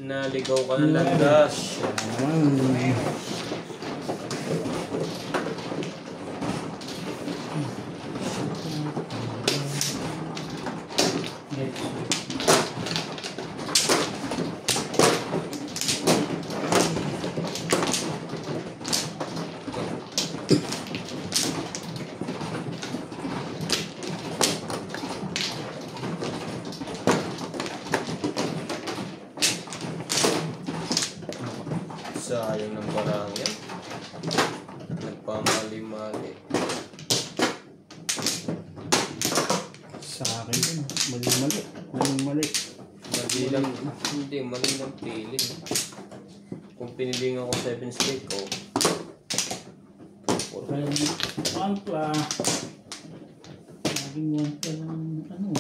Naligaw ka ng landas. Sayang ng barang yan. Nagpamali-mali. Sa akin yun. Mali-mali. Mali-mali. Mali lang. Hindi, mali lang pili. Kung piniling ako 7 stick ko. Wampla. Laging wampla ng ano.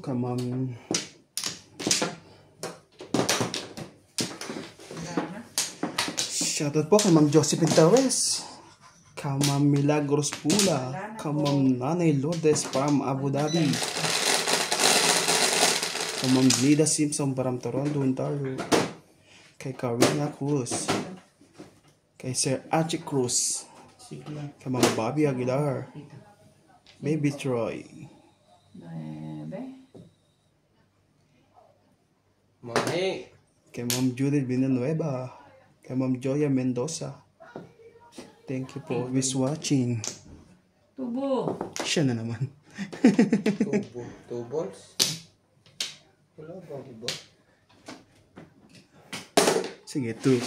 Kamam shoutout po kay Ma'am Josephine Torres, Kamam Milagros Pula, Kamam Nanay Lourdes from Abu Dhabi, Kamam Lida Simpson from Toronto, Ontario, kay Karina Cruz, kay Sir Archie Cruz, kay Ma'am Bobby Aguilar, Baby Troy, Mahi. kay Ma'am Judith Villanueva, kay Ma'am Joya Mendoza. Thank you for always watching. Tubo. Siya na naman. Tubo. 2 balls? Wala ba iba? Sige, 2.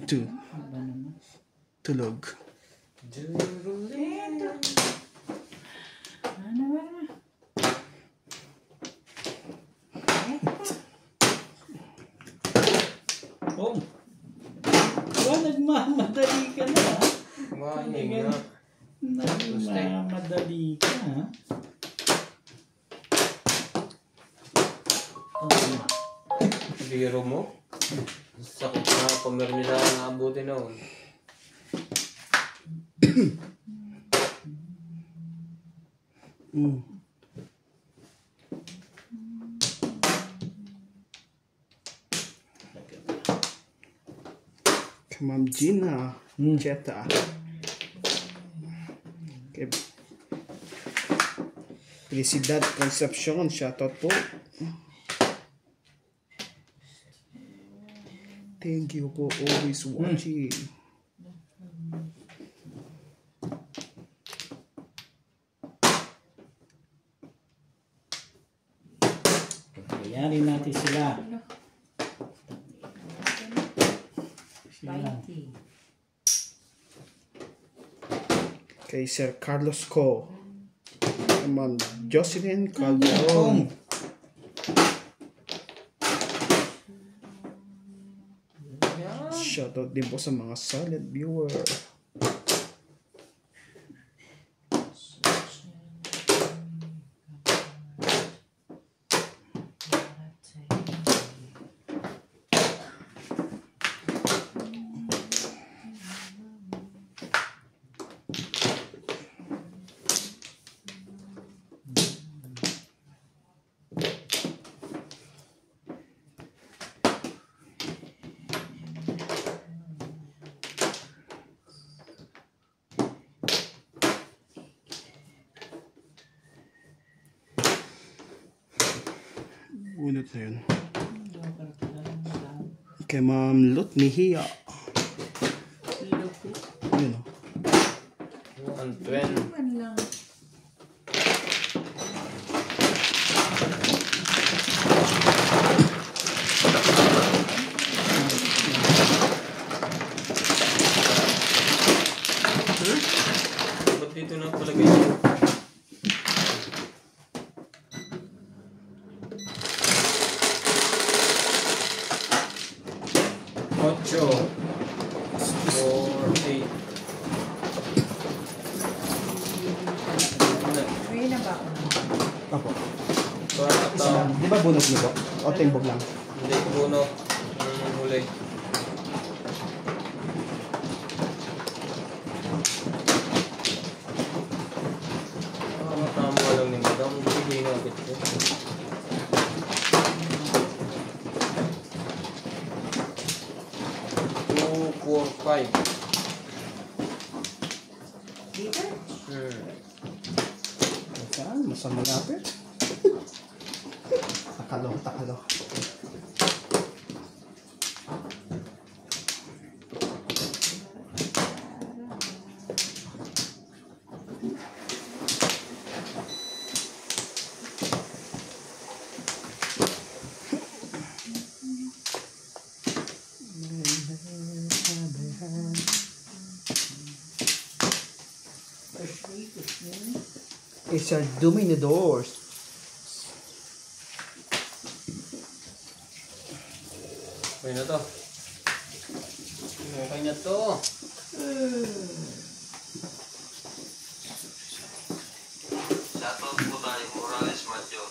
2. Tulog. Oh. Nagmamadali ka na. Mahinga. Nagmamadali ka. Biro mo? Sakit na pamermisa na abutin noon. Ma'am Gina Cheta, kay Felicidad Concepcion, shoutout po. Thank you for always watching. Bayarin natin sila. Kay Sir Carlos Co, Ma'am Jocelyn Calderon, shoutout din po sa mga silent viewer. Unat na yun. Kay Ma'am Lut Mejia. Yun o. 120. Ba't dito na palagay yun? Ocho. 4, 8. May na ba ako? Opo. Para Isa lang. Di ba bonus niyo po? O timbog lang? Hindi, puno. eh. Tama lang ni Madam. Hindi nga agad ko. 2, 4, 5. Dito? Saan? Masang malapit. Takalo, takalo. It's our Dominadors. Okay na to. Okay na to. Shoutout po tayo, Morales Madjo.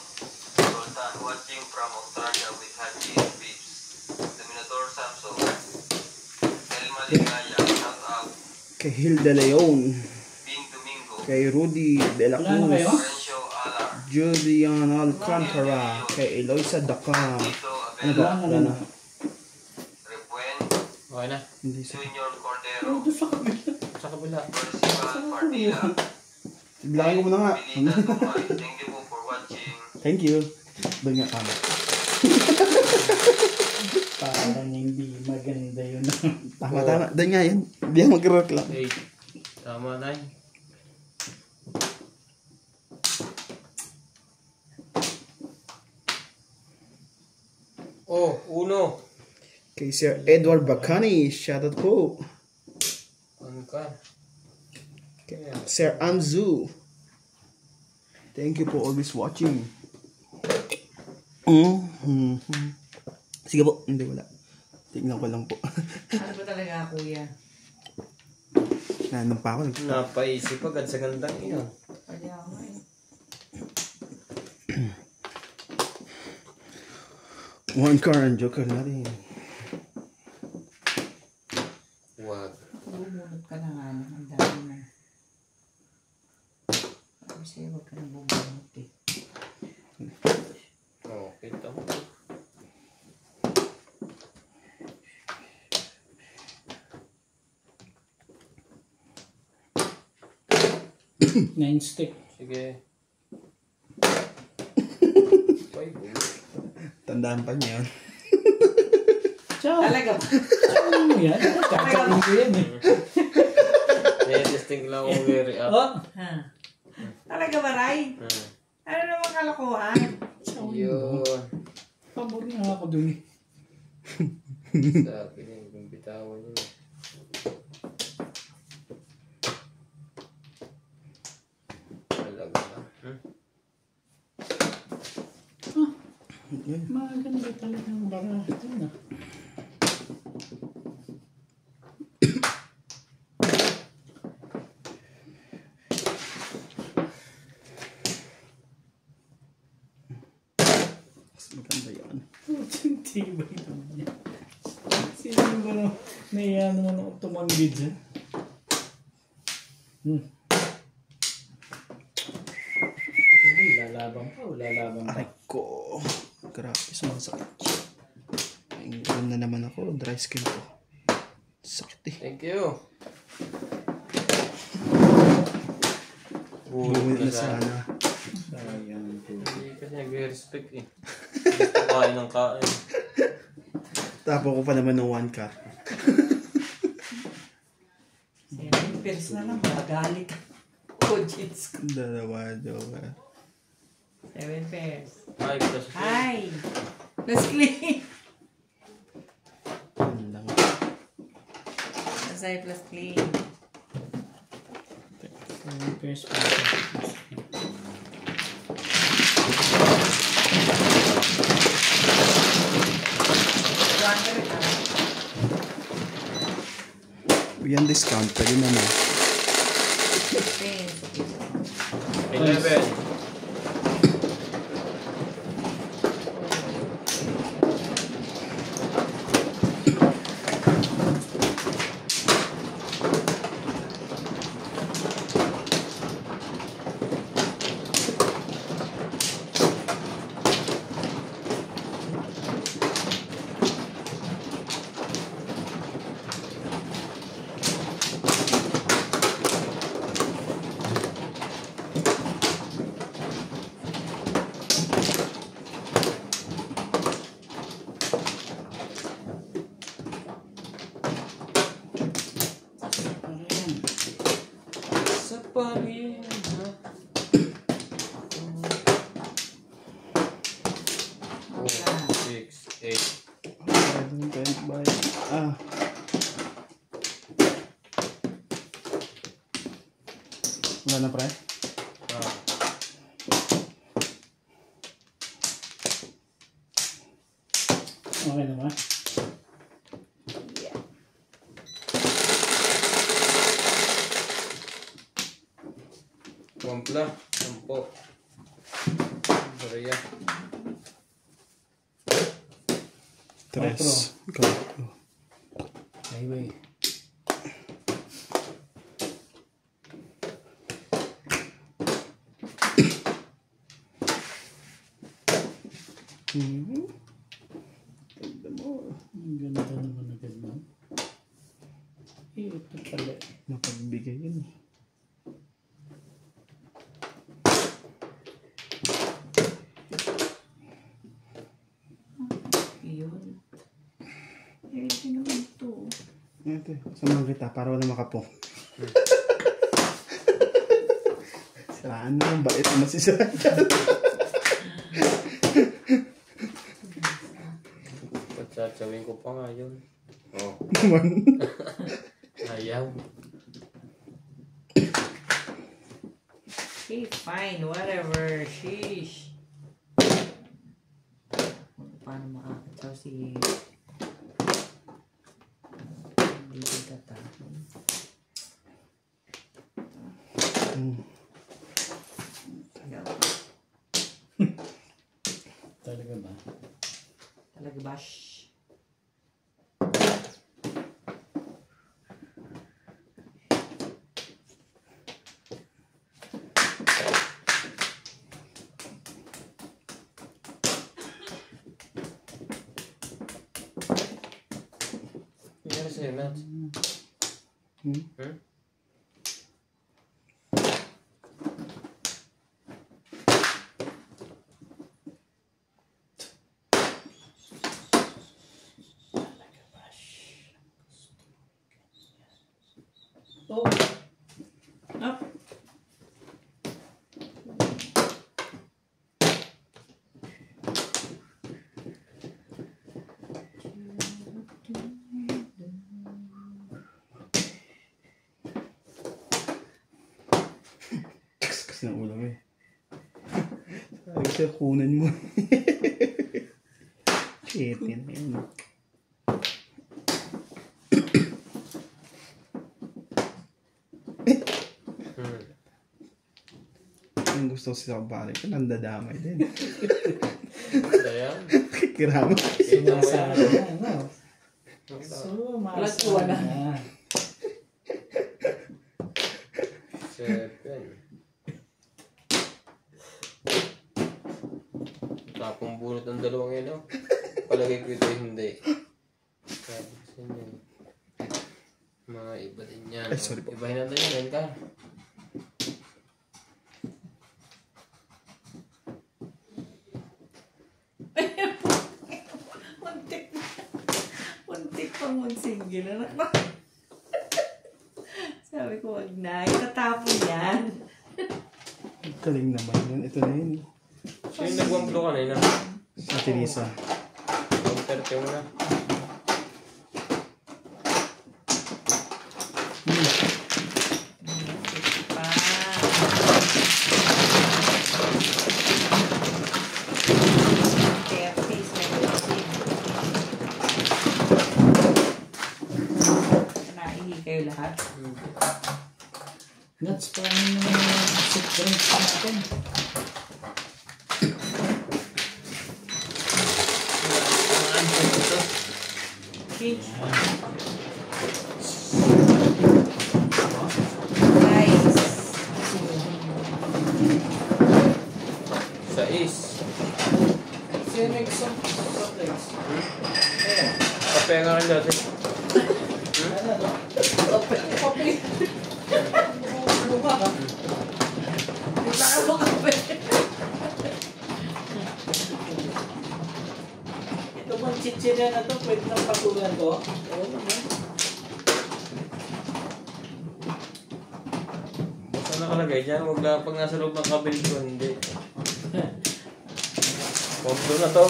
Sultan watching from Australia with Haji and Beeps. Dominator Samsung. El Maligaya, shoutout. Kay Hilda Leon. Ping Domingo. Kay Rudy De La Wala na kayo? Cruz. Rencio Alar. Julian Alcantara. Kay Eloisa Daca. Tito Ano ba? Abela. Wala na. Repuen. Okay na. Hindi sa... Junior Cordero. Sa kabila. Percival Partida. Bilangin ko muna nga. Pilita Tumay. Thank you po for watching. Thank you. Doon nga kami. Parang hindi maganda yun. Tama, tama. Doon nga yan. Hindi ako mag-reklamo. 8. Tama, 9. Oh, 1. Kay Sir Edward Bacani. Shoutout po. Ano ka? Kay Sir Anzu. Thank you for always watching. Sige po. Hindi, wala. Tignan ko lang po. Ano ba talaga, kuya? Nanon pa ako. Napaisip agad sa gandang iyon. Kaya ako eh. One car and joker na rin. Wag. Bubunot ka na nga. Ang dami na. Kasi huwag ka na bubunot eh. Okay, tama. Nine stick. Sige. 5. Tandaan pa niya yun. Ciao. Talaga ba? Ano mo yan? Kakaroon ko yan eh. Testing lang kung may react. Oh. Ha? Talaga ba, Ray? Ano naman kalokohan? Yun. Pabor nga ako dun eh. Sa akin yung bitawan yun. Talaga ba? Maganda talaga ang barato na. Maganda yan. Tibay naman yan. Sino ba na naiya naman ako tumanggi dyan? Lalaban pa o lalaban pa? Aray ko. Grabe, sumasakit. Ay, ganun na naman ako. Dry skin ko. Sakit eh. Thank you. Bumili na sana. Sayang po. Hindi kasi nag-respect eh. Gusto kain ng kain. Tapo ko pa naman ng 1 car. 7 pairs na lang. Magalit. Oh, jeez. Dalawa, joker. 7 pairs. Ay, plus 3. Hi! Let's clean! Yun lang. Asay plus clean. First Yan discount. Pwede na na. 11. Ah. Wala na pre? Ah. Okay naman. Wampla. Sampo. Maria. 3. Go. Highway. Ganda mo. Ang ganda naman agad mo. Ito pala. Mapagbigay yun. Yun. Ito naman ito. Ito, samahan kita para wala makapo. Saan na ang bait naman si Sir. Patsachawin ko pa nga yun. Oh. Naman. Ayaw. Okay, fine. Whatever. Sheesh. Paano makakataw si... Hindi tatapon. Talaga ba? Talaga ba? Shh. Yan sa'yo, Matt. Hmm? Hmm? Oh. Up. Kasi ng ulo eh. Sabi ko sa'yo, kunan mo. Shit, yan na yun. Yung gusto ko siya balik, nandadamay din. Ayan. Kikirama. Kita mo yan. Sumasara na, no? Plus Sumasara one na. na. 7. Tapong bunot ng dalawang yun, no? Palagay ko ito hindi. Sabi ko sa inyo. Mga iba din yan. Ay, sorry po. Ibahin natin yan, ka. Muntik pang mag-single. Anak ba? Sabi ko, wag na. Itatapon yan. Galing naman yun. Ito na yun. Sino yung nagwamplo kanina? Si Teresa. 130 mo na. Pa. Kaya face may lusig. Naihi kayo lahat. Nuts, paano naman yung soup drinks natin? Pinch. Guys. Sa is. Sino yung soup drinks? Kape nga rin dati. Ano, no? Kape. Luma ka? Wala ka mo kape. Ito bang chichirya na to, pwede nang patulan ko? Oo naman. Basta nakalagay dyan. Huwag lang pag nasa loob ng kabel ko. Hindi. Wamplo na to.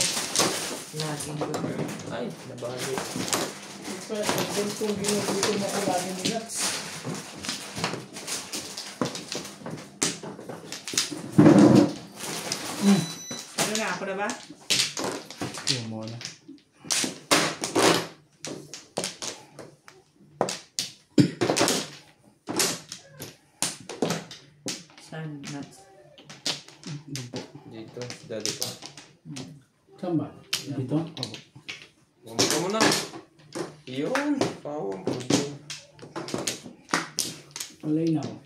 Laging ko. Ay, nabali. Pag kung ginugutom ako lagi ni Nuts. Ano na, ako na ba? Yung mo na. Saan Nuts? Dito, dali pa. Saan ba? Dito? Bumaba mo na. Yun. Pawang po dyan. Malay na ako.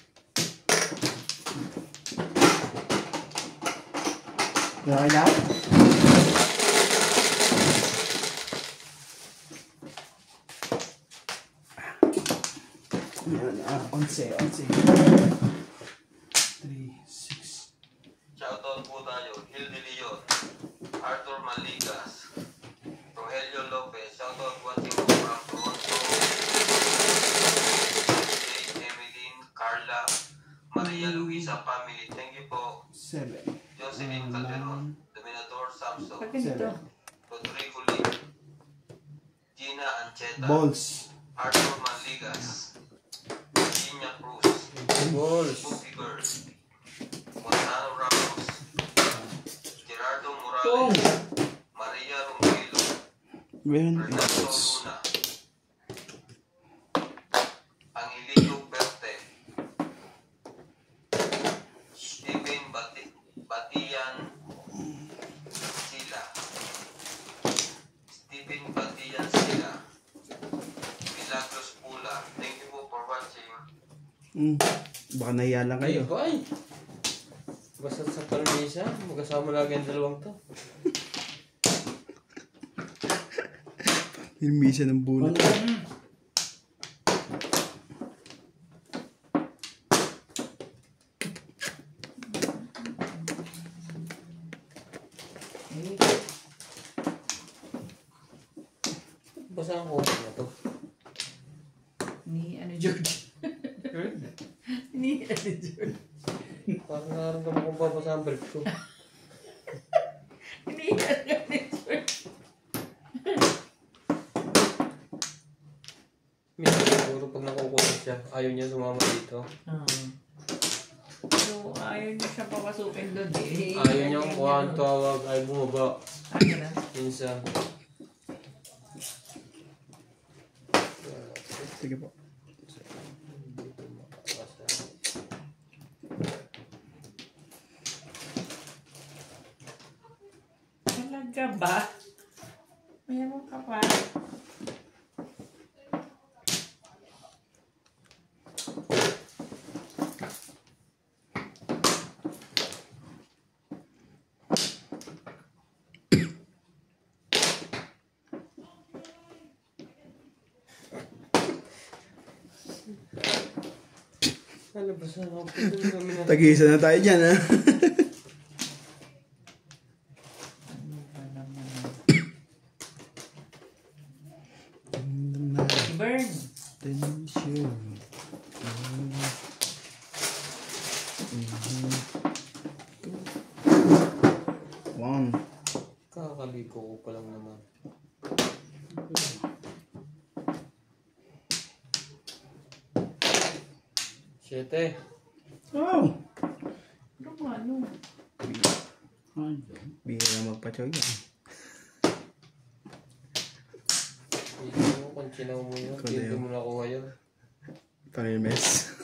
Okay na? Yan, 11. 3, 6. Shoutout po tayo, Gil De Leon, Arthur Maligas, Rogelio Lopez, shoutout watching from Toronto, Jay, Emeline, Carla, Maria Luisa family, thank you po, 7. Jocelyn Calderon, Dominador Samson, Pag ganito. Rodrigo Lee, Gina Ancheta, Balls. Arthur Maligas, Virginia Cruz, Balls. Cookie Girl, Gonzalo Ramos, Gerardo Tong! Morales, Maria Romero, When Fernando it's Luna, Angelito Berte, Steven Batian Sila, Steven Batian Sila, Milagros Pula. Thank you po for watching. baka nahiya lang kayo. Ay, basta sa permisa, magkasama lagi ang dalawang to. Hirmisa ng bunot. Basta ang kopi na to. Ni ano George? Ni ano George? Parang naramdaman kong babasa ang brief ko. Ni ano George? Minsan siguro pag nakukulit siya, ayaw niya sumama dito. So, ayaw niya siya papasukin doon eh. Ayaw niya kung kuha ang tawag, ay bumaba. Ano na? Minsan. Sige po. Dito makakasa. Talaga ba? Mayroon ka pa. Ano ba sa ako? Pwede kami na. Tag-isa na tayo dyan, ha? Ano ba naman? Burn! Tension. One. Kakaligo ko pa lang naman. Siyete. Oh! Ano ba ano? Ano? Bihira magpa-choy yan. Hindi mo kung chinaw mo yun. Ikaw na Hindi yun. mo nakuha yun. Pamirmes.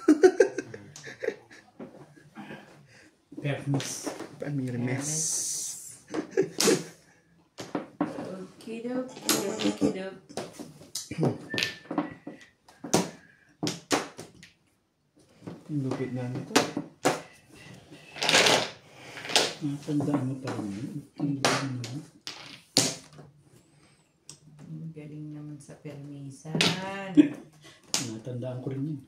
Permis. Pamirmes. Okidoki. Ang lupit na nito. Natandaan mo pa rin yun. Ang galing mo. Ang galing naman sa permisan. Natandaan ko rin yun.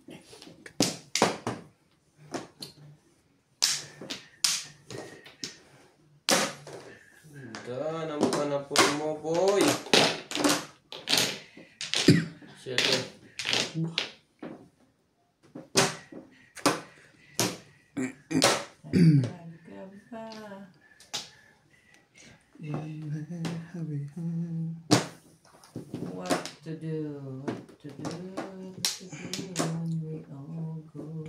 Dan, ang panapon mo, boy. Siyete. Talaga ba? Yeah. What to do? What to do? What to do when we all go?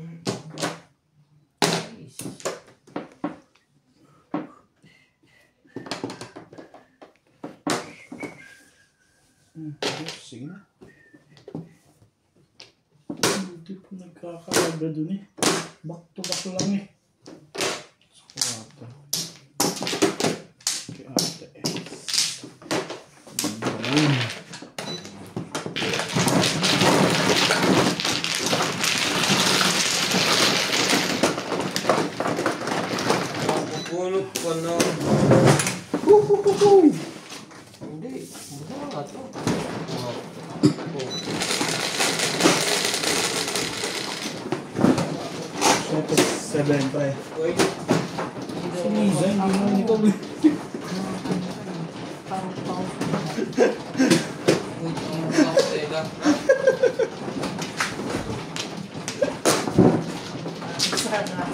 Nice. Sige na. Hindi po nagkakalaga dun eh. Back to back lang eh. Kwarto. Kaya ate. Ayun. Pupulot ko na. Hindi. Buka nga ito. Ito, 7 pa eh. Wait. Siniza, hindi mo ikaw eh. Teka. Sana.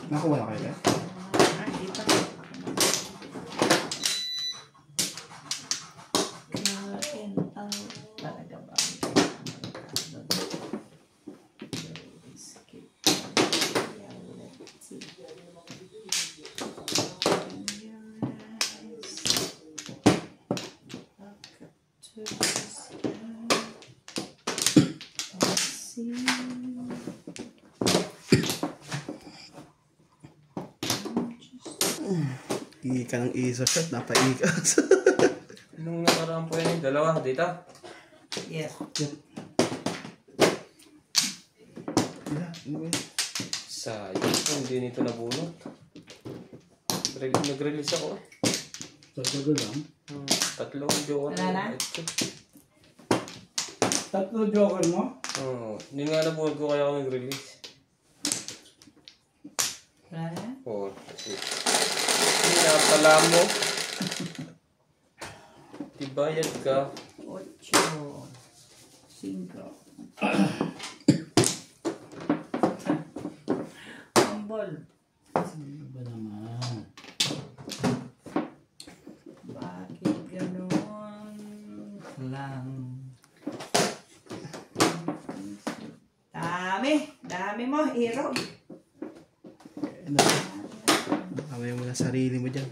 Nakuha na kayo eh. Ika ng isa shot, napaikas. Nung nakaraan po yan yung dalawa dito. Yes. Sayang po, hindi nito nabunot. Nag-release ako. Tatagal lang. Tatlong joker. Wala na? Tatlo joker mo? Oo. Hindi nga nabunot ko kaya ako nag-release. Wala na? Oo. Pinapala mo. Tibayad ka. 8. 5. Ambol. Ano ba naman? Bakit gano'n lang? Dami mo, hero. Kamay mo na sarili mo dyan.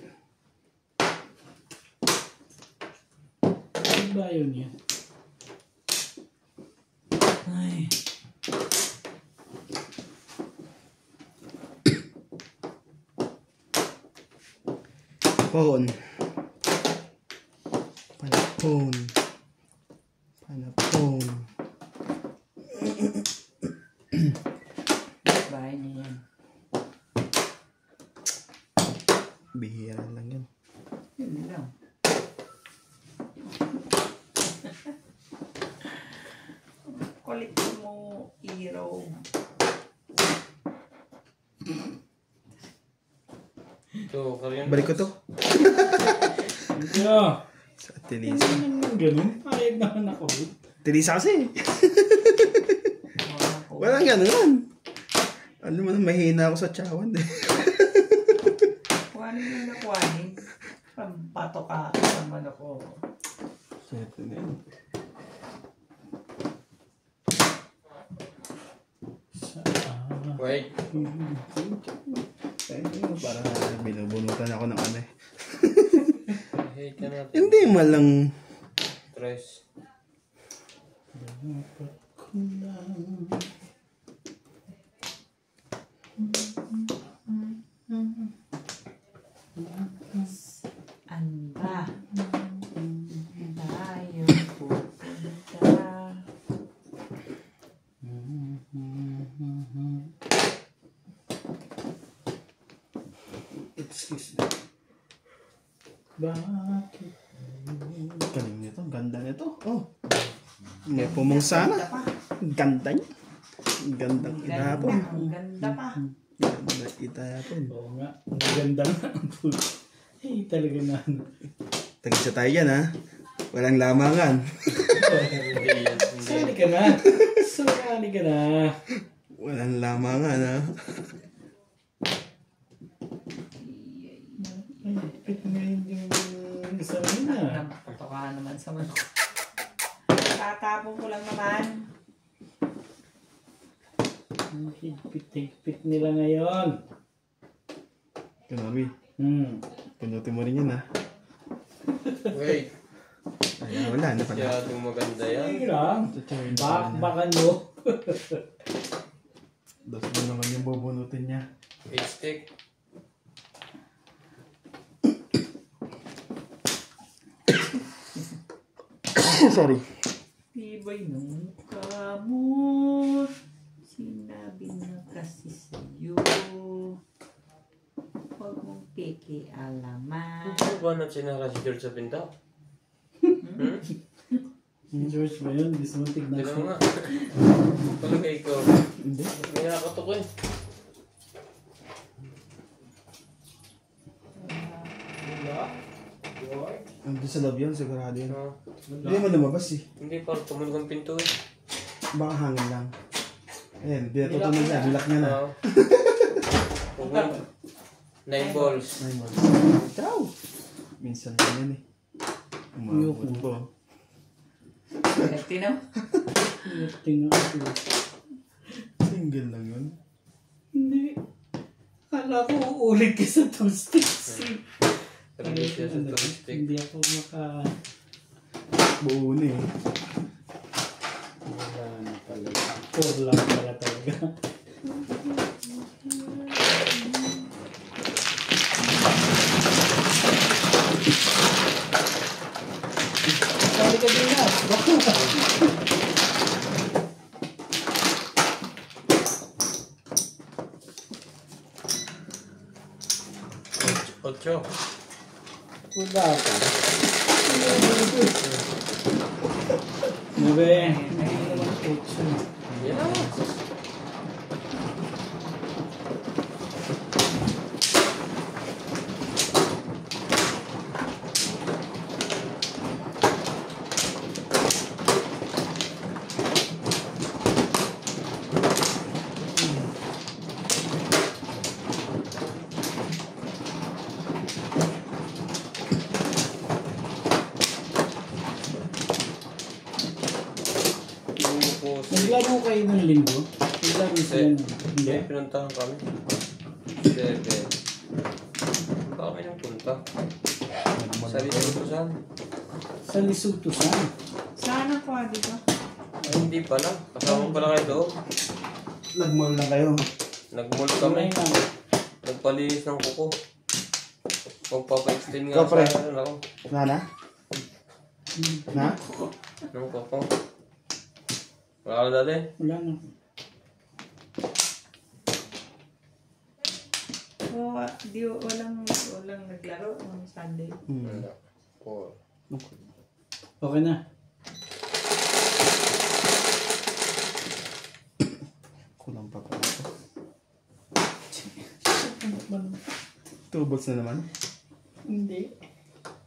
Ano ba yun yan? Ay. Panahon. Panahon. Panahon. Bahay niya yan. Bihira lang yan. Yun lang. Kulit mo, hero. Ito, karyan. Balik ko to. Yeah. Sa Tilisa. Ganun. Ayag naman ako. Tilisa kasi. Walang ganun. Ano man, mahina ako sa tiyawan eh. Kuhanin yung nakuhanin. Pampato ka naman ako. Ito na yun. Wait. Para binubunutan ako ng ano eh. Hate ka natin. Hindi malang. Tres. Anda. Tayo pupunta. Excuse me. Bakit? Galing nito. Ganda nito. Oh. May pumong sana. Ganda niya. Gandang inahapon. Ang ganda pa. Yan. tapon. Oo nga. Ang ganda nga. Eh, talaga na ano. Tagisa tayo yan, ha? Walang lamangan. Hindi yan. Hindi. Sali ka na. Sali ka na. Walang lamangan, ha? Ay, pit na yung isa rin na. Napatoka naman sa manok. Tatapon ko lang naman. Ang higpit nila ngayon. Kunami, pinutin mo rin yan, ha? Wait. Ay, wala na pala. Masyadong maganda yan. Ay, lang. Bakbakan mo. Dos mo naman yung bubunutin niya. H-stick. Sorry. Tibay ng mukha mo. Sinabi na kasi sa'yo. Huwag mong pikialaman. Ano ba na sinara si George sa pinto? George ba yun? Gusto mo tignan Hindi ko. nga. Palagay ko. Hindi. May nakatok eh. Ando sa loob yun, sigurado yun. No. Hindi mo lumabas, eh. Hindi, parang tumunog ang pinto eh. Baka hangin lang. Ayan, di natutunog na. Nilak niya na. Oo. Pupunod. 9 balls. Ay, mo. Ciao! Minsan pa yan, eh. Umabot po. Tinaw? Tingnan ko. Single lang yun. Hindi. Akala ko uulit ka sa two sticks. Talaga siya sa joystick. Hindi ako Buo na, eh. wala na talaga. Four lang pala talaga. Sali ka din na. Ocho. Wala ka. Nabe, hindi naman coach. Yeah. Naglaro kayo ng linggo? Naglaro sila ng Hindi, hindi? pinuntahan kami. Sebe. Baka kami nang punta. Sabi ko ito saan? Sa Lesotho saan? Sana ko, di ba? Ay, hindi pala. Kasama pala kayo doon. Nag-mall lang kayo. Nag-mall Kamay kami. na. Nagpalinis ng kuko. Magpapa-extend nga Ikaw, pre. sa ano ako. Na? Na? Ng kuko. Wala ka na dati? Wala na. Walang naglaro on Sunday. Wala. Four. Okay na. Kulang pa pala ito. 2 balls na naman. Hindi.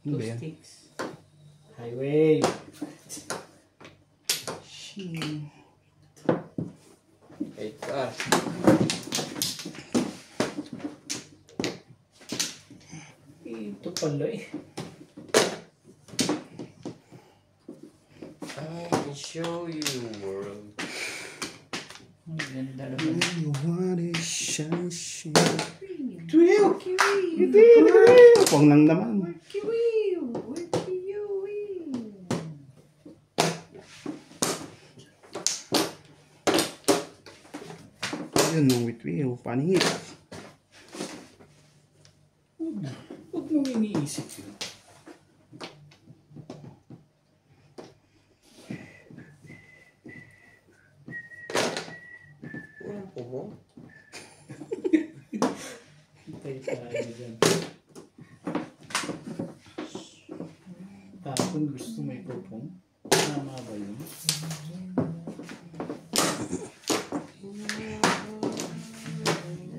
Ano Two ba yan? sticks. Highway. Eight ka. Ito pala eh. I can show you the world. Ang ganda naman. You wanna shine, shine. Tuyo! Pong lang naman. Yun, nung witwiw. Paningit. Huwag mong iniisip yun. Walang pubo. Hintay tayo dyan. Tapon gusto may pupong. Tama ba yun?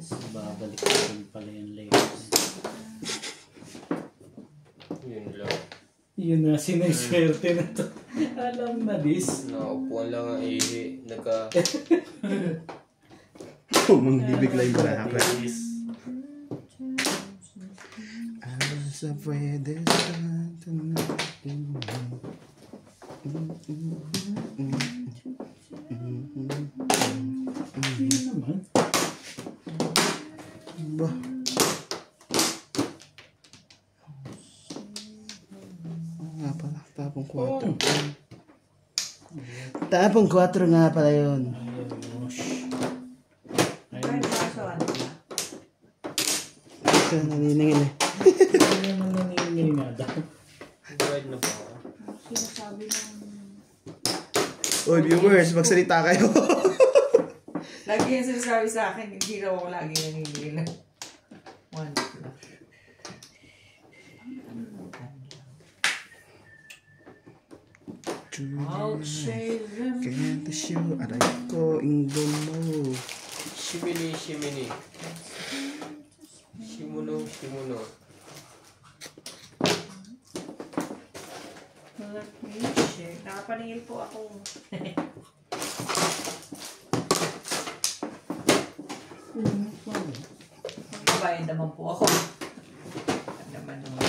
Diba? Babalik ko rin pala yung layers. Yun lang. Yun na, siniswerte na to. Alam na this. Nakaupuan lang ang ihi. Kung bibigla yung baraka. Asa pwede sa natin. Yun naman. Ba? Nga pala, tapong 4. Tapong 4 nga pala yun. Ay, baso ano ba? Ito, naniningil eh. Ano naman naningin nga daw. Guide na pa ako. Sinasabi ng... Oy, viewers, magsalita kayo. Lagi yung sinasabi sa akin, hindi raw ako lagi nangingilan. One plus. I'll say them. Can't show, aray ko, ingdon mo. Shimini, shimini. Shimuno, shimuno. Let me check. Nakapaningil po ako. Magbabayad naman po ako. Ano naman naman.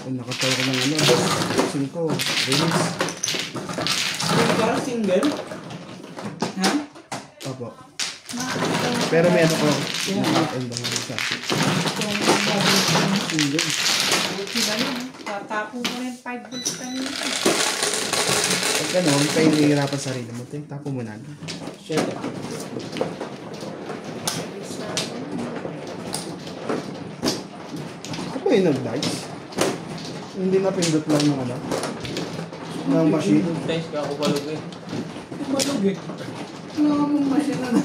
Kung nakatawa ko ng ano, 5, release. Parang single? Ha? Opo. Pero may ano ko, nakakain lang ako sa Single. Buti na yun. Tatapo mo na yung 5 volts kanina. pag ano, hindi kayo nahihirapan sa sarili mo, tapo mo na. Shut up. Ako ba yung nag-dice? Hindi na pindot lang ng ano, ng machine. Thanks ka ako balog eh. Malog eh. Ano mong masina na?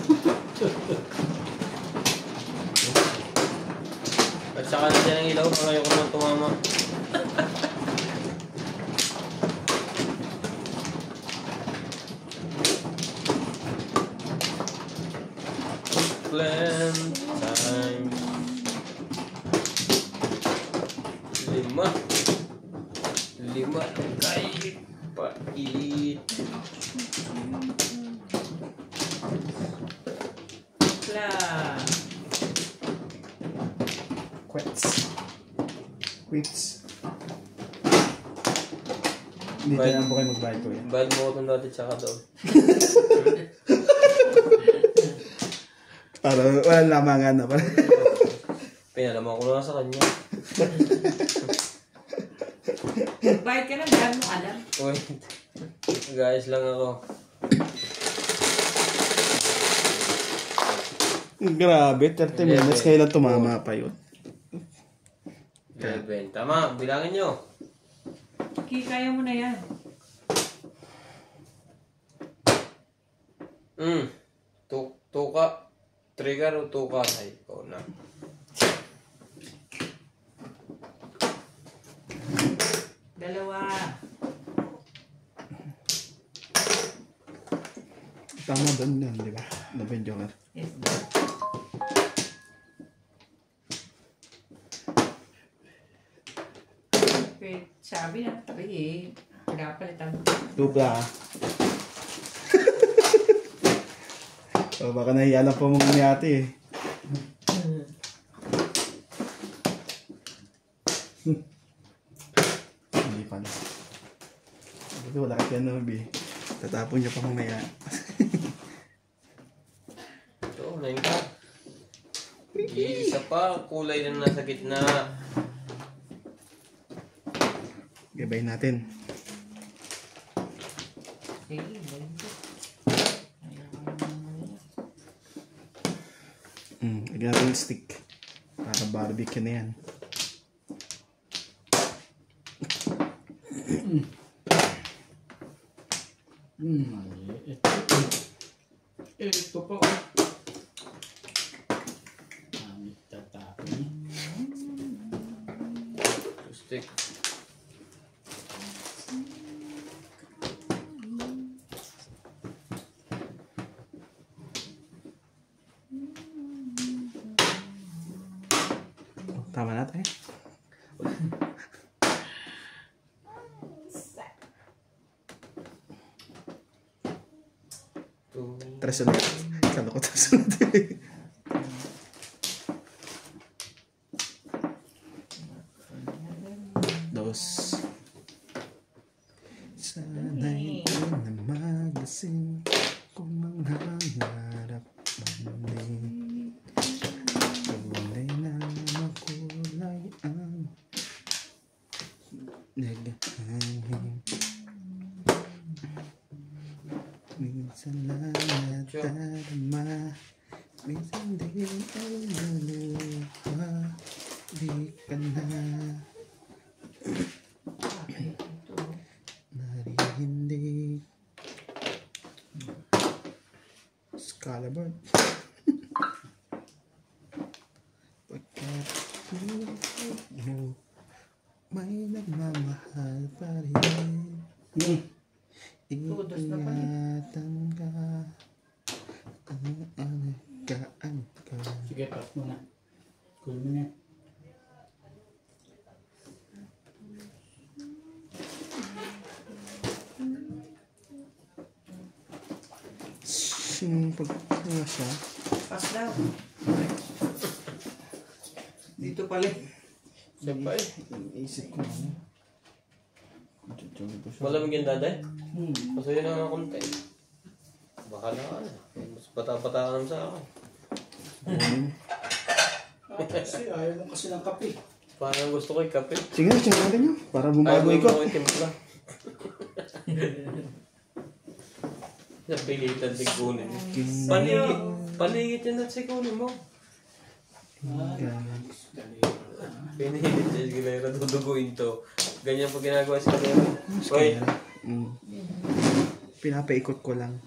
At saka na dyan ang ilaw, mga ayoko naman tumama. Plan time. 5 kahit pait. Pla. Quits. Hindi tayo po kayo magbayad ko yan. Bayad mo ko itong dati tsaka daw. Para wala lamangan na pala. Pinalaman ko na nga sa kanya. Bayad ka na, dahil mo alam. Wait. Guys lang ako. Grabe, 30 minutes kayo lang tumama pa yun. 11. Tama, bilangin nyo. Kaya mo na yan. Tuka. Trigger o tuka? Ay, ikaw na. Dalawa. Tama doon yun, di ba? Ano ba yung joker? Yes. Wait, sabi na, tabi eh. Pinapalitan. Tuga. Baka nahiya lang pa mong ni ate eh. Hindi pa na. Sabi wala ka yan naman eh. Tatapon niya pa mamaya. Ito, 9 ka. Isa pa, kulay na nasa gitna. Gabay natin. Sige, balik ko. Lagyan natin yung stick. Para barbecue na yan. Mali. Ito pa. Amit tatapin. Stick. Tama na tayo. Tres ulit. Kala ko tres ulit. Dos. Sana'y di na magising kung mga harap mali. Tunay na makulay ang naghahangin. Minsan lang nadarama, minsan din ay naluha. Di ka na narihindig. Excalibur. Pagkat mo may nagmamahal pa rin. Ingatan ka. Alagaan ka. Sige, pass mo na. Cool mo na. Pag siya. Pas daw. Dito pala. Sabay. Isip ko na. Malamig yung daday? Masaya na nga konti. Baka na ka na. Mas bata-bata ka naman sa akin. Kasi ayaw mo kasi ng kape. Parang gusto ko yung kape. Sige na, check natin nyo. Para bumago Ayaw ko. mo yung timpla. Napilitan din kunin. Panigit yun at sikunin mo. Pinihilit siya si Galera, duduguin to. Ganyan po ginagawa si Galera. Wait. Pinapaikot ko lang.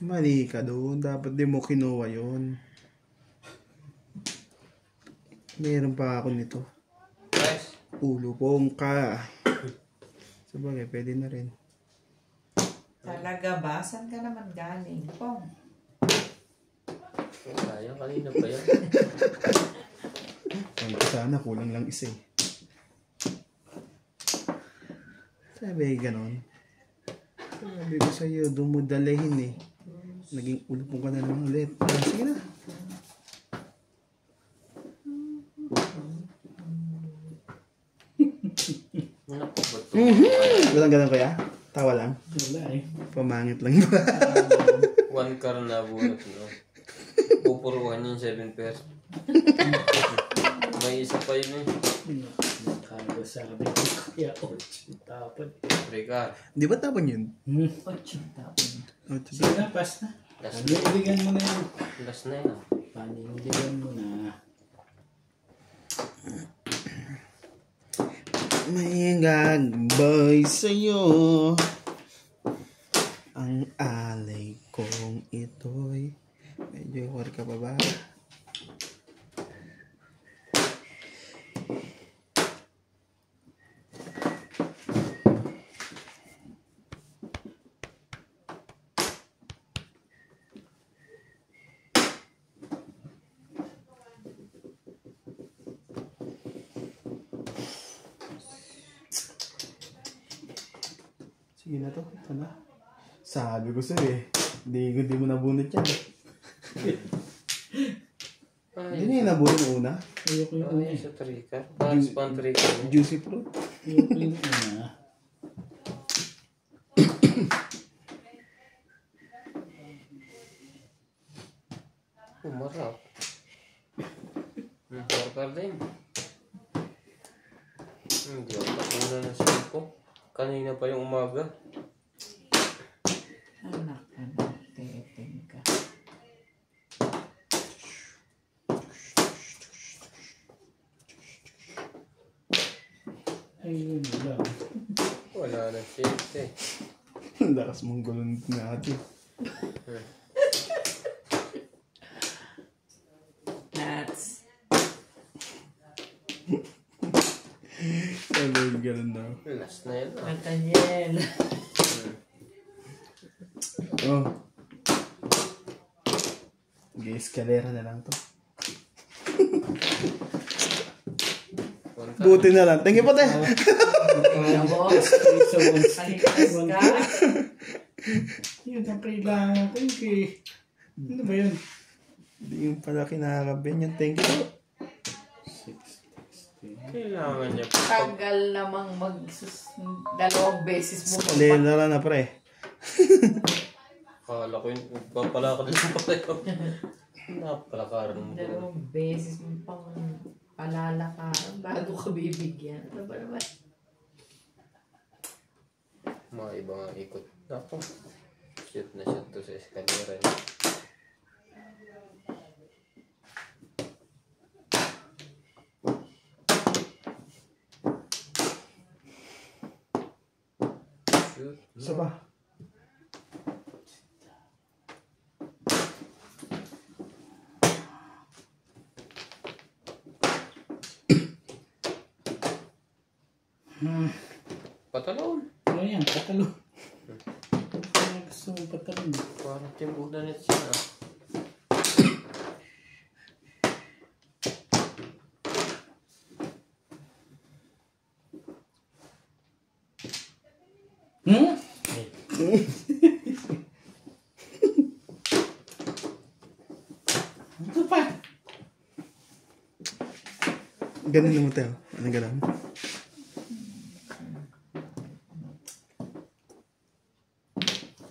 Mali ka doon. Dapat di mo kinuha yun. Meron pa ako nito. Nice. Ulupong ka. Sabagay, pwede na rin. Talaga ba? Saan ka naman galing? Pong. Sayang, kanina pa yan. Sana kulang lang isa eh. Sabi ganon. Sabi ko sa'yo, dumudalahin eh. Naging ulupong ka na naman ulit. Sige na. Naku, ba't to? Ganun kaya? Tawa lang? Wala eh. Pamangit lang ba? One car na bunot, no? Pupuruhan yung 7 pairs. May isa pa yun eh. Nakago sabi ko kaya 8 tapon. 3 car. Di ba tapon yun? 8 tapon. Oh, Sige na, pass na. Last na. Panindigan mo na yun. Last na yan. Panindigan mo na. May gagabay sa'yo. Ang alay kong ito'y medyo war ka pa ba? Sige na to. Ito na. Sabi ko sa'yo eh. Hindi mo nabunot yan. Hindi na yung nabunot yung una. Ayoko yung Ano una yung eh. sa 3 car? Parang spawn 3 car. Juicy fruit. Ayoko yung una. Umarap. 4 car din. Hindi ako takuna ng 5. Kanina pa yung umaga. Anak ka na. Teting ka. Ayun lang. Wala na shit eh. Ang lakas mong gulong natin. Nuts. Sabi ko ganun daw. Last na yan ah. Nathaniel. Oh, Mag-escalera na lang to. Punta. Buti na lang. Thank you po, te. Boss, So, alikas ka. yun ang kailangan ko yung kay... Ano ba yun? Hindi yung pala kinakabin yan. Thank you po. Kailangan niya pa. Tagal namang dalawang beses mo pa. Escalera na, pre. Kala ko yun, papala ka din sa patayo. Napalakaran mo. Dalawang beses mo pang palalakaran bago ka bibigyan. Ano ba naman? Mga ibang ikot. Ako, shoot na shoot to sa eskalera niya. Shoot. Isa pa. Patalon. Ano yan? Patalo. Ano gusto mong patalon? Parang timbunan nito siya. Hmm? Ito pa. Ganun naman tayo. Anong ganun?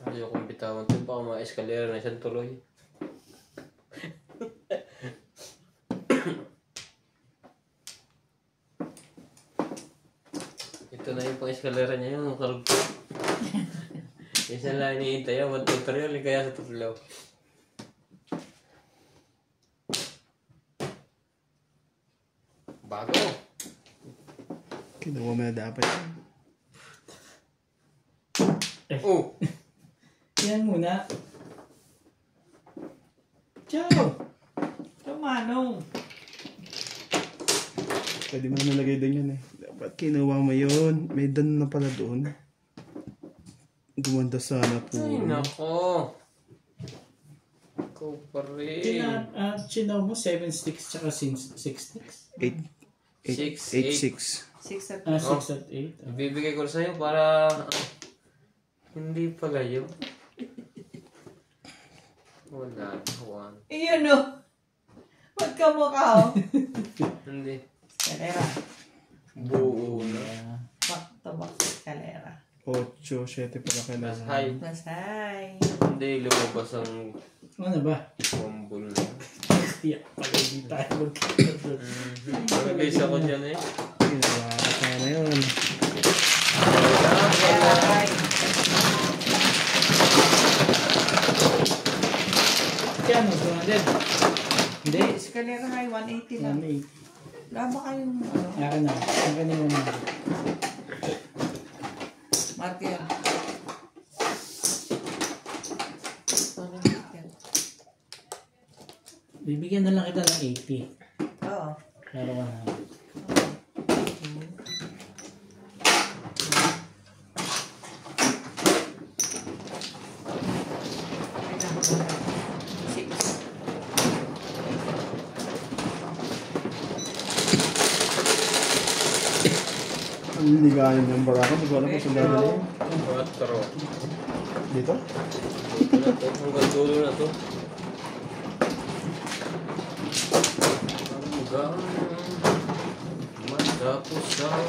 Ayokong bitawan ito. Baka mga eskalera na siyang tuloy. Ito na yung pang-eskalera niya yung karugtog. Isa lang iniintay yan. 1, 2, 3. Ulit kaya sa tatlo. Bago. Kinuha mo na dapat yan. Oh! Yan muna. Ciao! Tumanong. Pwede mo na nalagay doon yun eh. Dapat kinuha mo yun. May dan na pala doon. Gumanda sana po. Ay, nako. Ikaw pa rin. Chinaw mo 7 sticks tsaka 6 sticks? 8, 6. 6 at 6 at 8. Bibigay ko sa'yo para... hindi pala yun. Wala. 1. Iyon o. Magkamukha o. Hindi. Eskalera. Buo na. Back to back eskalera. 8, 7 pala Mas kailangan. high. Masay. Hindi lumabas ang Ano ba? bumble na. Tiyak pala hindi tayo magkakaroon. Nag-base ako dyan eh. Kinuha ka sana yun. Ay. Kaya ano? 200? Hindi. Eskalera ay 180 lang. 180. Wala ba kayong ano? Akin na. Ang kanina mo. Marty yan. Bibigyan na lang kita ng 80. Oo. Pero 100. Six. Ang ligayan ng baraka. Hindi ko alam kung saan dadalhin. 4. Dito? Dito na to. Hanggang dulo na to. Hanggang matapos ang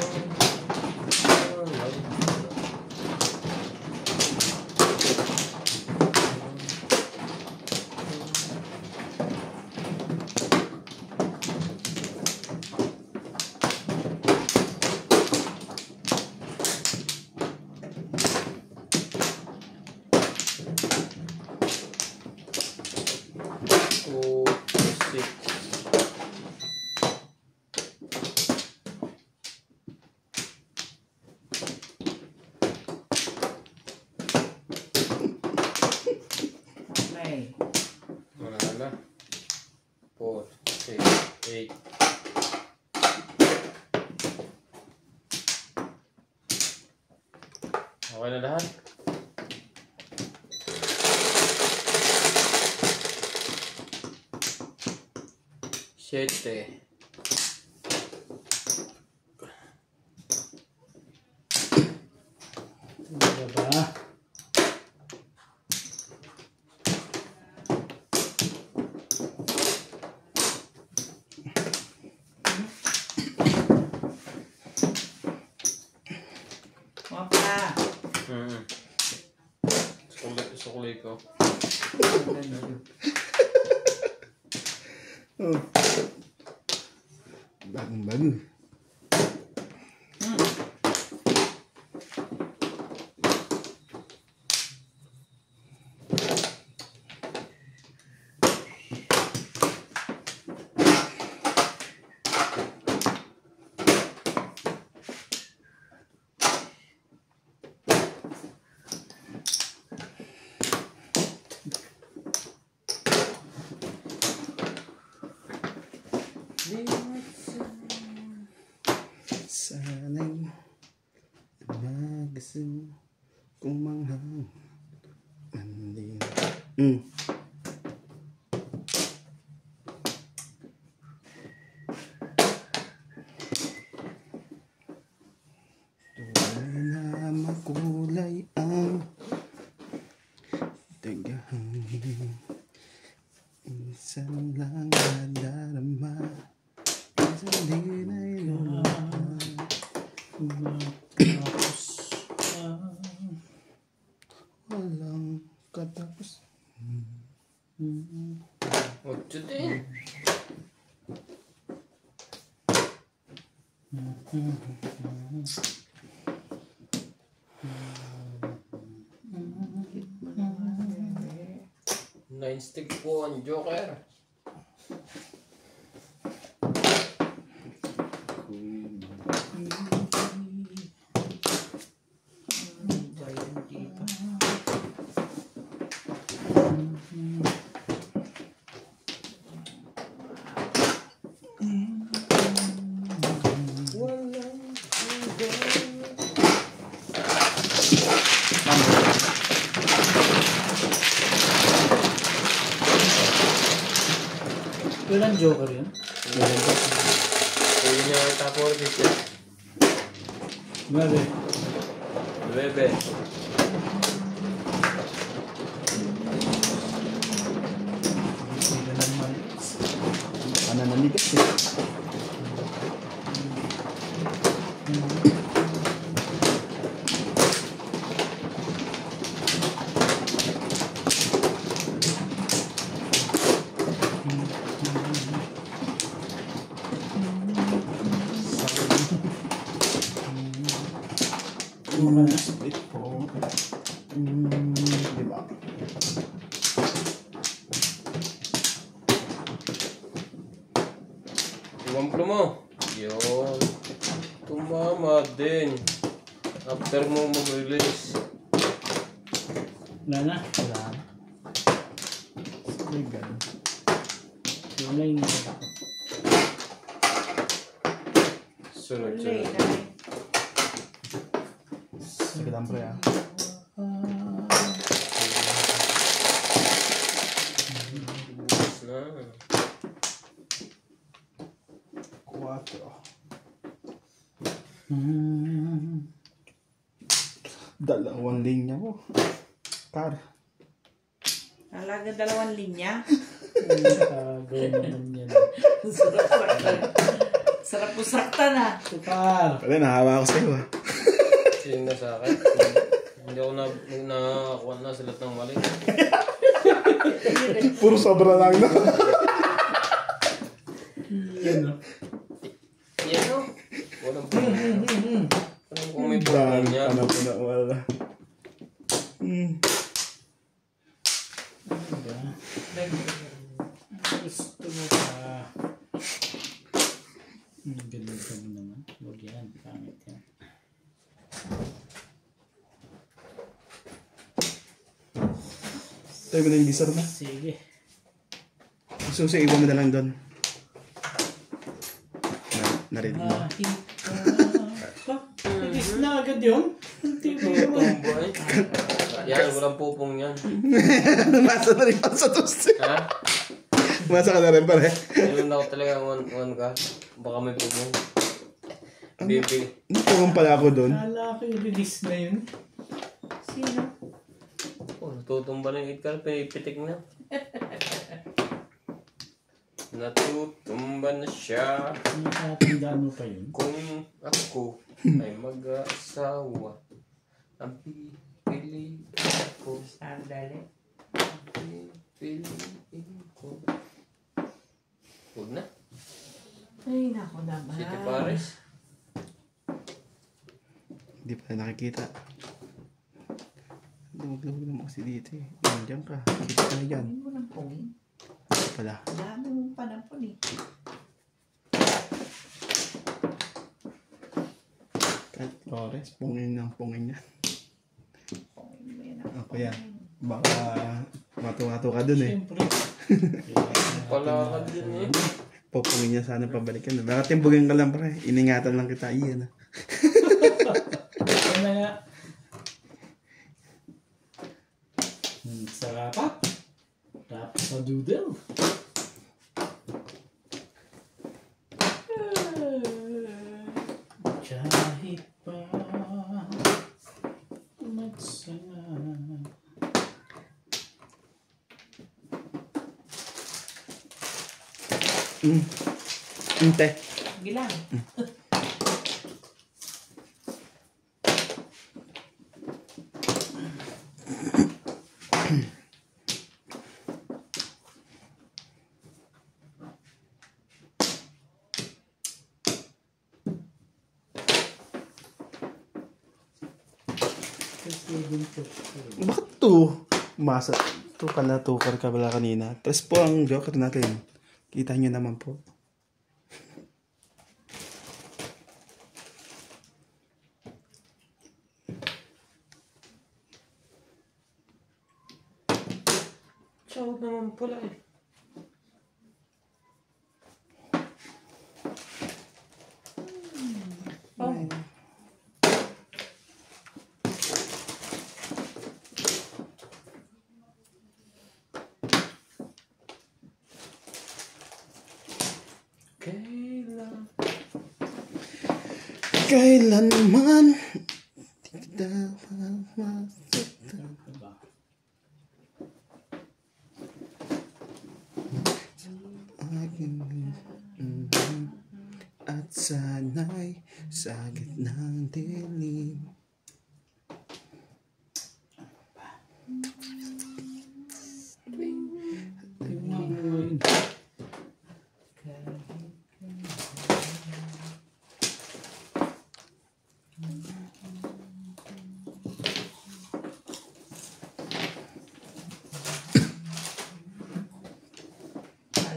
Okay. Wala. 4, 6, 8. Okay na lahat? 7. Talaga ba? Mapa. Sukulay ko. Oh. Bagong-bago. Sana'y magasin kung manghang mandin. Tunay na makulay ang tagahangin. Minsan lang nadarama, minsan din ay Tapos, walang katapos. Huwag din. Nine stick po ang Joker. Walang Joker yun? Pwede niya ang top orbit yan. 9. 9. Sila naman. Nananigas eh. Split po. Diba? Iwamplo mo. Yun. Tumama din. After mo mag-release. Wala na. Wala. Legal. Wala yung nila. Sunod, Uli. sunod. Sige lang pre ah. Bukas na. 4. Dalawang linya mo. Car. Talaga 2 linya. Gawin naman yan. Sarap po sakta na. Tukar. Pwede nahawa ko sa'yo ah. Siling na sa akin. Hindi ako nakakuha na sa lahat ng mali. Puro sobra lang na. Yan o. Yan o. Walang pangyayon. Kung may pangyayon yan. Ano po na wala. Gusto mo pa. Ganda naman. Huwag yan. Pangit yan. Tayo mo na yung disar na. Sige. Susi, iba mo na lang doon. Narinig mo. Nagis na agad yun. Hindi ko Tomboy. Yan, walang pupong yan. Nasa na rin pa sa toast. Ha? Masa ka na rin pare. Meron ako talaga one ka. Baka may pugong. Baby. Napungan pala ako doon. Kala ko yung release na yun. Sino? Oh, natutumba na yung itkar. Pinipitik na. Natutumba na siya. Nakatandaan mo pa yun. Kung ako ay mag-asawa, ang pipiliin ko. Sandali. Pipiliin ko. Huwag na. Ay, nako naman. City Paris. Hindi pa nakikita. Lumag-lumag naman kasi dito eh. Nandiyan ka. Kita ka na dyan. Pungin mo ng pungin. Ito pala. Dami mong panampun eh. Kahit Flores, pungin ng pungin niya. Pungin mo yan. Ako yan. Baka matuwa-tuwa ka dun eh. Siyempre. Pala ka din eh. Pupungin niya sana pabalikan. Baka timbugin ka lang pare. Iningatan lang kita. Iyan ah. Yan na nga. Sarap. Tapos sa doodle. Kahit pa magsama. Inte. Gilang. Bakit to? Masa. To pala, tukar ka pala kanina. Tres po ang joker natin. Kita nyo naman po. Ciao naman pala eh. Oh. Kailanman di dapat masaktan. At sana'y sa gitnang dilim.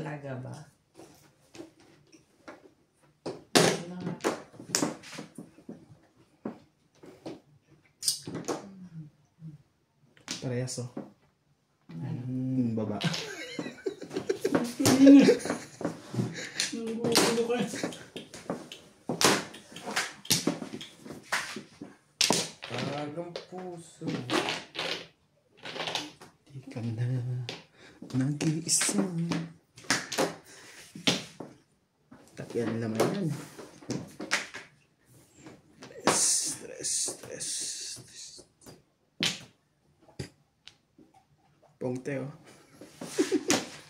Talaga ba? Parehas oh. Baba. Nanggugulo ka. Tagang puso. Di ka na nag-iisa. Takyan naman yan. Stress. Pongte oh.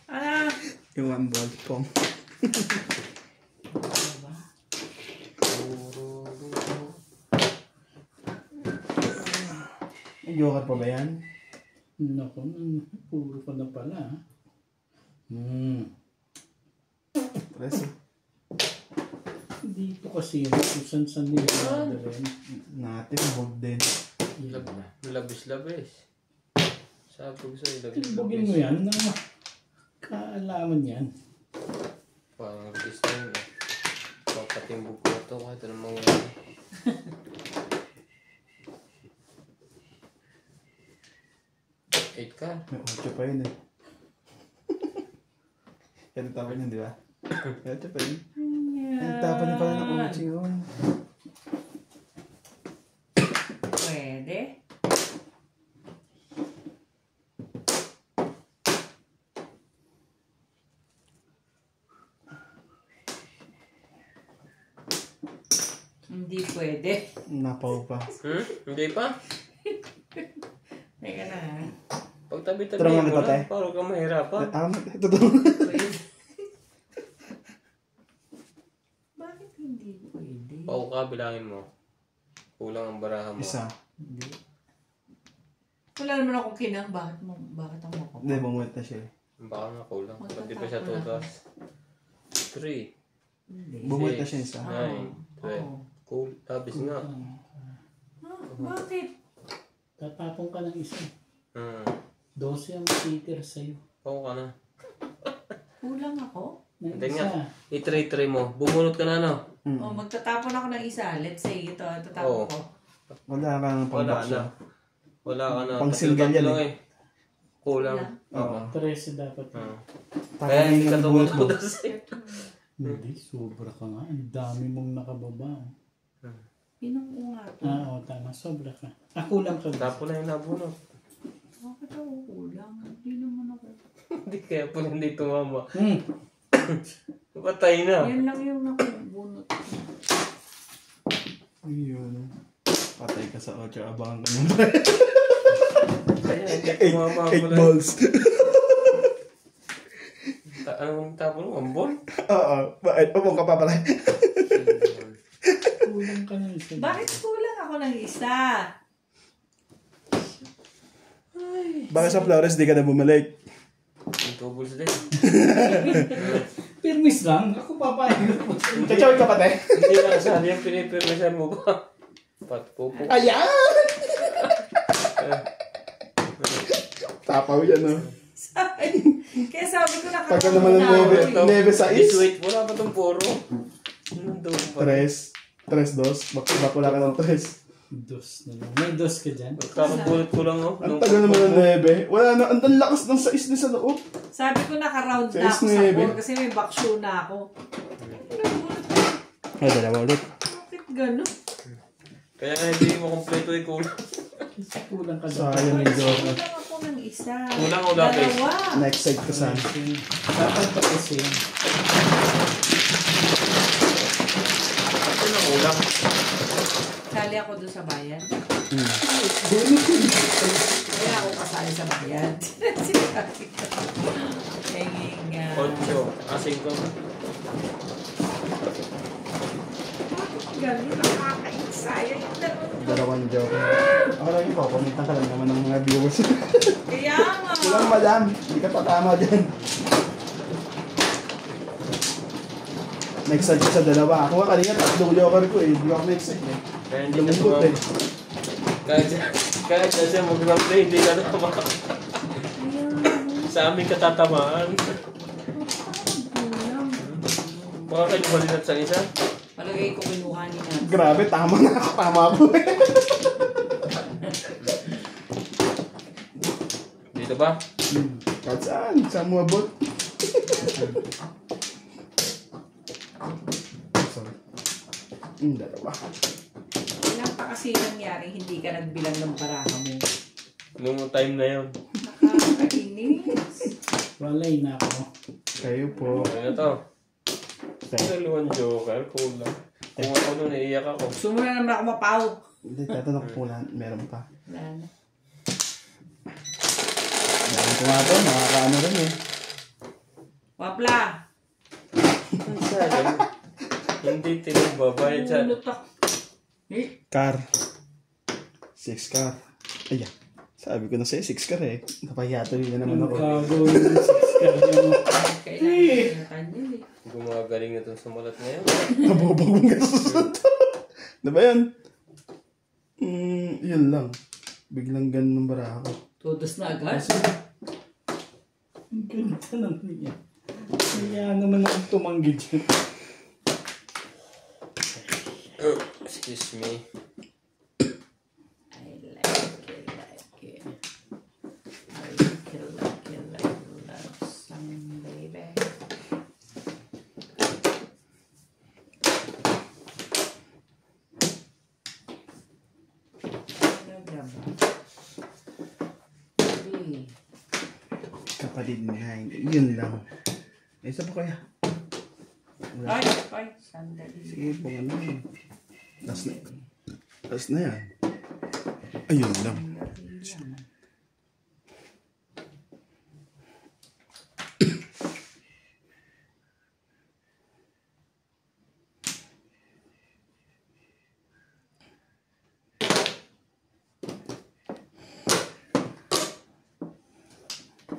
Ah! Yung one ball pong. May joker pa ba yan? Naku, puro ka na pala. Preso. Dito kasi kusan-san nila rin. Natin, huwag din. Labis-labis. Sabi ko sa'yo, Timbugin mo labis-labis. yan na kaalaman yan. Parang labis na yun eh. Papatimbog ko ito kahit anong mangyari. Eight ka. May 8 pa yun eh. Ito tapan yun, di ba? 8 pa yun. Ay, tapan niya pala ng 8 yun. Pwede. Hindi pwede. Napaw pa. Hindi pa? Teka na ha. Pag tabi-tabi Tulungan mo kita, te. lang, parang ka mahirapan. Totoo. Pwede. Bakit hindi pwede? Pau ka, bilangin mo. Kulang ang baraha mo. Isa. Hindi. Wala naman akong kinang. Bakit ang mo ko? Hindi, bumuhat na siya eh. Baka nga kulang. Pati pa siya tutas. 3, Bumuhat na siya isa. 9, 12. Oo. Cool. Tabis nga. Bakit? Tatapon ka ng isa. 12 Hmm. ang sticker sa'yo. Pau ka na. Kulang ako? Ng Hindi isa. nga. I-tray mo. Bumunot ka na, no? O, magtatapon ako ng isa. Let's say ito. Oo. Tatapon ko. Wala kang Wala pang-box na. Wala ka na. Pang Kasi single yan, tatlo eh. Kulang. Oo. 13 dapat. Kaya hindi ka buhat mo. tumutudas eh. Hindi, sobra ka nga. Ang dami mong nakababa. Pinong nga ito. Oo, tama. Sobra ka. Kulang ka. Tapo na yung nabunot. Bakit ako kulang? Hindi naman ako. Hindi kaya pala hindi tumama. Hmm. Patay na. Yan lang yung nakabunot. Ayun. Patay ka sa 8. Abangan ka naman. Kaya hindi 8 tumama pala. balls. Anong tapo mo? Ambon? Oo. Bakit? Umong ka pa pala. Kulang ka ng isa. Bakit kulang ako ng isa? Baka sa Flores, di ka na bumalik. Yung tubos din. Pirmis lang. Ako papayag mo. Chachawin ka pati. Hindi lang saan yung pinipirmisan mo ba? Patpupo. Ayan! Tapaw yan, no? Kaya sabi ko na Pagka naman ng nebe sa is. Wait, wala pa itong puro. Nandun pa. 3, 2. Bakula ka ng 3. Dos na lang. May dos ka dyan. Kakabulot ko lang, oh. Ang tagal naman ng 9. Wala na. Ang lakas ng 6 na sa loob. Sabi ko naka-round na ako sa 4 kasi may backshow na ako. Ay, dalawa ulit. Bakit gano'n? Kaya nga hindi mo kompleto yung kulang. Kasi kulang ka Sayang dyan. yung joke. Kulang ako ng isa. Kulang o lapis? Dalawa. Next side ko saan. Dapat pa kasi. Ito na kulang. Sali ako doon sa bayan. Bunot yun. Kaya ako kasali sa bayan. Sinabi ko. Hanging, 8. Asing ko. Galing, nakaka-excite. Dalawang joke. Ako lang yung papamitang ka lang naman ng mga viewers. Kaya nga. Kulang madam. Hindi ka patama dyan. Next side ko sa dalawa. Ako nga kanina tatlong joker ko eh. Hindi ako next side eh. Kaya hindi ka Lumubot eh. tumama. Kahit na siya mag-play, hindi ka tama. Sa amin katatamaan. Baka kayo malinat sa isa. Palagay ko kinuha ni Nancy. Grabe, tama na ako. Tama po eh. Dito ba? Kahit saan? Saan mo abot? Sorry. Dalawa. Ilang pa kasi nangyari, hindi ka nagbilang ng baraha mo. Nung time na yun. Nakakainis. Walay na ako. Kayo po. Ano na to? Dalawang joker, kulang. Kung ako nun, naiiyak ako. Gusto mo na naman ako mapaw. Hindi, tatanong ko po lang. Meron pa. Wala na. Meron ko nga to. Nakakaano rin eh. Wapla. Sayang. Hindi tinumbabayad siya. Ulot ako. Eh, Car. 6 car. Ayan. Sabi ko na sa'yo, 6 car eh. Napahiyato yun na naman Ang ako. gagawin ng 6 ka dyan. kailangan na kanya eh. Gumagaling na itong sumulat ngayon. Nabobog mong gasusunod. Ano ba yan? Yun lang. Biglang ganun ng baraha ko. Todos na agad. Ang ganda naman niya. Kaya naman ako tumanggi dyan. Excuse me. I like it, like it. I like it, like it, like it. Love some baby. Kapatid behind. Yun lang. Isa pa kaya? Wala. Ay, sandali. Sige po, ano yun. Last na yan. Ayun lang.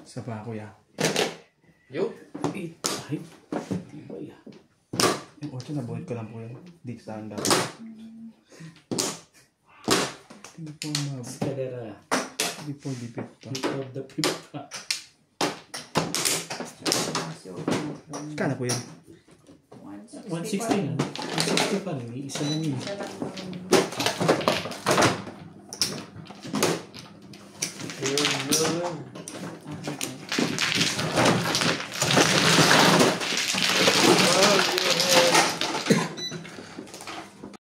Isa pa kuya. Yo! Ay, di ba yan? Yung 8 na buhat ko lang po yun. Dito sa handa. Hindi po Escalera. Hindi po dipit pa. Before the pipa. Kala po yan. 160 na. 160 pa rin. Isa lang yun. Yun, yun.